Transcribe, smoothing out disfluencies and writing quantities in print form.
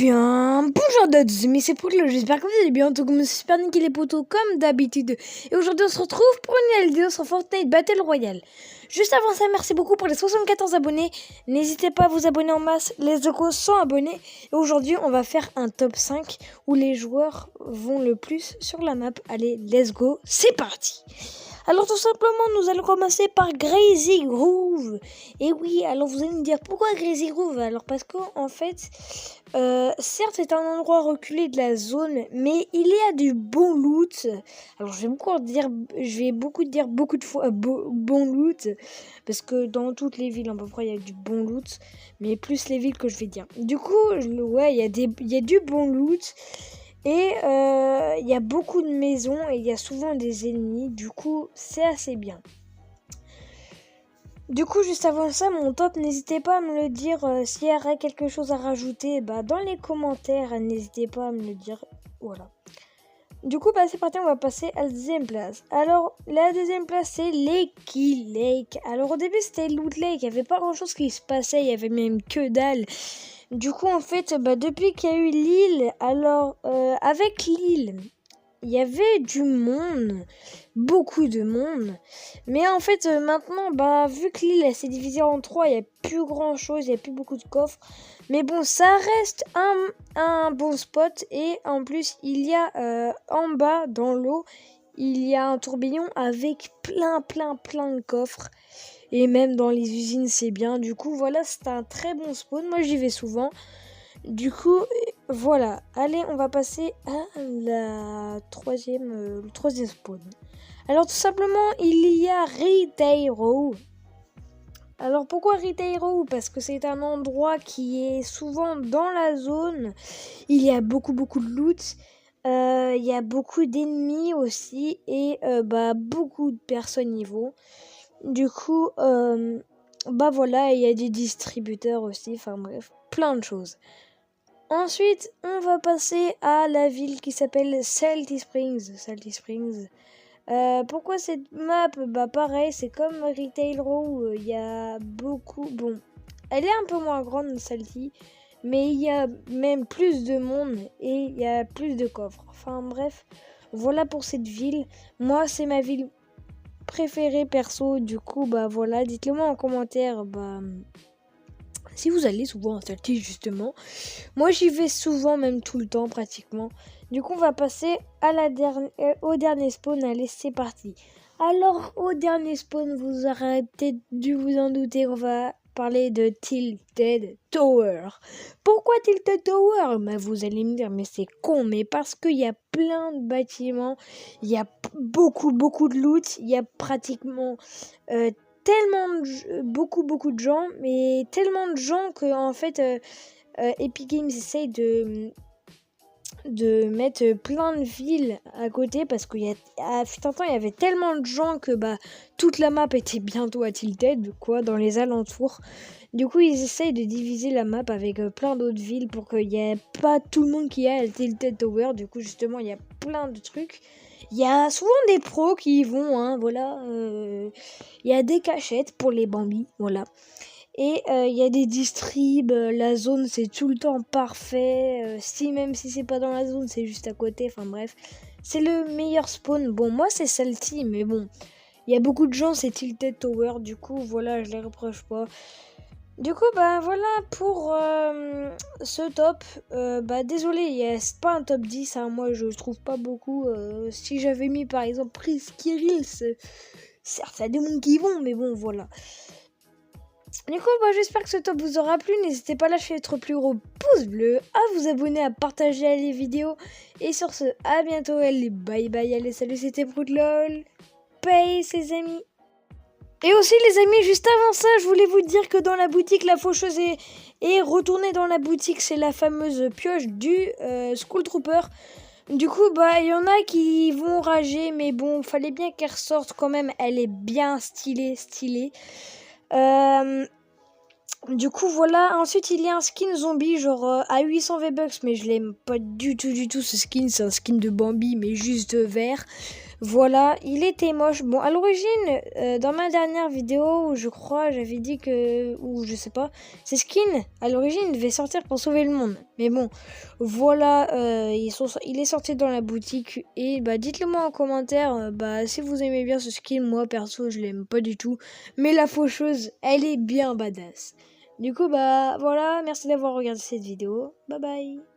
bien, bonjour à tous, mais c'est Prout, j'espère que vous allez bien, tout comme super nickel les potos comme d'habitude. Et aujourd'hui on se retrouve pour une nouvelle vidéo sur Fortnite Battle Royale. Juste avant ça, merci beaucoup pour les 74 abonnés. N'hésitez pas à vous abonner en masse, les locaux 100 abonnés. Et aujourd'hui on va faire un top 5 où les joueurs vont le plus sur la map. Allez, let's go, c'est parti. Alors tout simplement, nous allons commencer par Crazy Groove. Et oui, alors vous allez me dire pourquoi Crazy Groove? Alors parce que en fait, certes c'est un endroit reculé de la zone, mais il y a du bon loot. Alors je vais beaucoup dire beaucoup de fois bon loot, parce que dans toutes les villes à peu près il y a du bon loot, mais plus les villes que je vais dire. Du coup, ouais, il y a du bon loot. Et il y a beaucoup de maisons et il y a souvent des ennemis, du coup c'est assez bien. Du coup, juste avant ça, mon top, n'hésitez pas à me le dire s'il y aurait quelque chose à rajouter dans les commentaires, n'hésitez pas à me le dire, voilà. Du coup, c'est parti, on va passer à la deuxième place. Alors, la deuxième place, c'est Lakey Lake. Alors, au début, c'était Loot Lake, il n'y avait pas grand-chose qui se passait, il y avait même que dalle. Du coup, en fait, depuis qu'il y a eu l'île, alors, avec l'île, il y avait du monde, beaucoup de monde. Mais en fait, maintenant, vu que l'île s'est divisée en 3, il n'y a plus grand-chose, il n'y a plus beaucoup de coffres. Mais bon, ça reste un bon spot. Et en plus, il y a en bas, dans l'eau, il y a un tourbillon avec plein de coffres. Et même dans les usines, c'est bien. Du coup, voilà, c'est un très bon spawn. Moi, j'y vais souvent. Du coup, voilà. Allez, on va passer à le troisième spawn. Alors, tout simplement, il y a Retail Row. Alors, pourquoi Retail Row? Parce que c'est un endroit qui est souvent dans la zone. Il y a beaucoup de loot. Il y a beaucoup d'ennemis aussi. Et beaucoup de personnes y vont. Du coup, voilà, il y a des distributeurs aussi. Enfin bref, plein de choses. Ensuite, on va passer à la ville qui s'appelle Salty Springs. Pourquoi cette map? Pareil, c'est comme Retail Row, il y a beaucoup... Bon, elle est un peu moins grande, Salty, mais il y a même plus de monde et il y a plus de coffres. Enfin bref, voilà pour cette ville. Moi, c'est ma ville préférée perso, du coup, voilà, dites-le moi en commentaire, si vous allez souvent en Salty, justement. Moi, j'y vais souvent, même tout le temps, pratiquement. Du coup, on va passer à au dernier spawn. Allez, c'est parti. Alors, au dernier spawn, vous aurez peut-être dû vous en douter, on va parler de Tilted Tower. Pourquoi Tilted Tower? Vous allez me dire, mais c'est con, mais parce qu'il y a plein de bâtiments, il y a beaucoup de loot, il y a pratiquement... beaucoup de gens, mais tellement de gens que en fait Epic Games essaye de mettre plein de villes à côté, parce qu'il y a fut un temps il y avait tellement de gens que toute la map était bientôt à Tilted, dans les alentours. Du coup ils essayent de diviser la map avec plein d'autres villes pour qu'il n'y ait pas tout le monde qui aille à Tilted Tower. Du coup justement il y a plein de trucs. Il y a souvent des pros qui y vont, voilà. Il y a des cachettes pour les bambis, voilà. Et il y a des distribs, la zone c'est tout le temps parfait. Même si c'est pas dans la zone, c'est juste à côté, enfin bref. C'est le meilleur spawn. Bon, moi c'est Salty, mais bon. Il y a beaucoup de gens, c'est Tilted Tower, du coup, voilà, je les reproche pas. Du coup, voilà pour ce top. Désolé, c'est pas un top 10, moi je trouve pas beaucoup. Si j'avais mis par exemple Prince Kirill, certes, il y a des mondes qui y vont, mais bon, voilà. Du coup, j'espère que ce top vous aura plu. N'hésitez pas à lâcher votre plus gros pouce bleu, à vous abonner, à partager les vidéos. Et sur ce, à bientôt, allez, bye bye, allez, salut, c'était ProutLol. Peace, les amis. Et aussi les amis, juste avant ça, je voulais vous dire que dans la boutique, la faucheuse est retournée dans la boutique. C'est la fameuse pioche du Skull Trooper. Du coup, il y en a qui vont rager, mais bon, fallait bien qu'elle ressorte quand même. Elle est bien stylée. Du coup, voilà. Ensuite, il y a un skin zombie, genre à 800 V-Bucks, mais je l'aime pas du tout ce skin. C'est un skin de Bambi, mais juste vert. Voilà, il était moche. Bon, à l'origine, dans ma dernière vidéo, je crois, j'avais dit que... Ou je sais pas. Ces skins, à l'origine, devaient sortir pour sauver le monde. Mais bon, voilà, il est sorti dans la boutique. Et bah, dites-le moi en commentaire, si vous aimez bien ce skin. Moi, perso, je l'aime pas du tout. Mais la faucheuse, elle est bien badass. Du coup, bah, voilà, merci d'avoir regardé cette vidéo. Bye bye.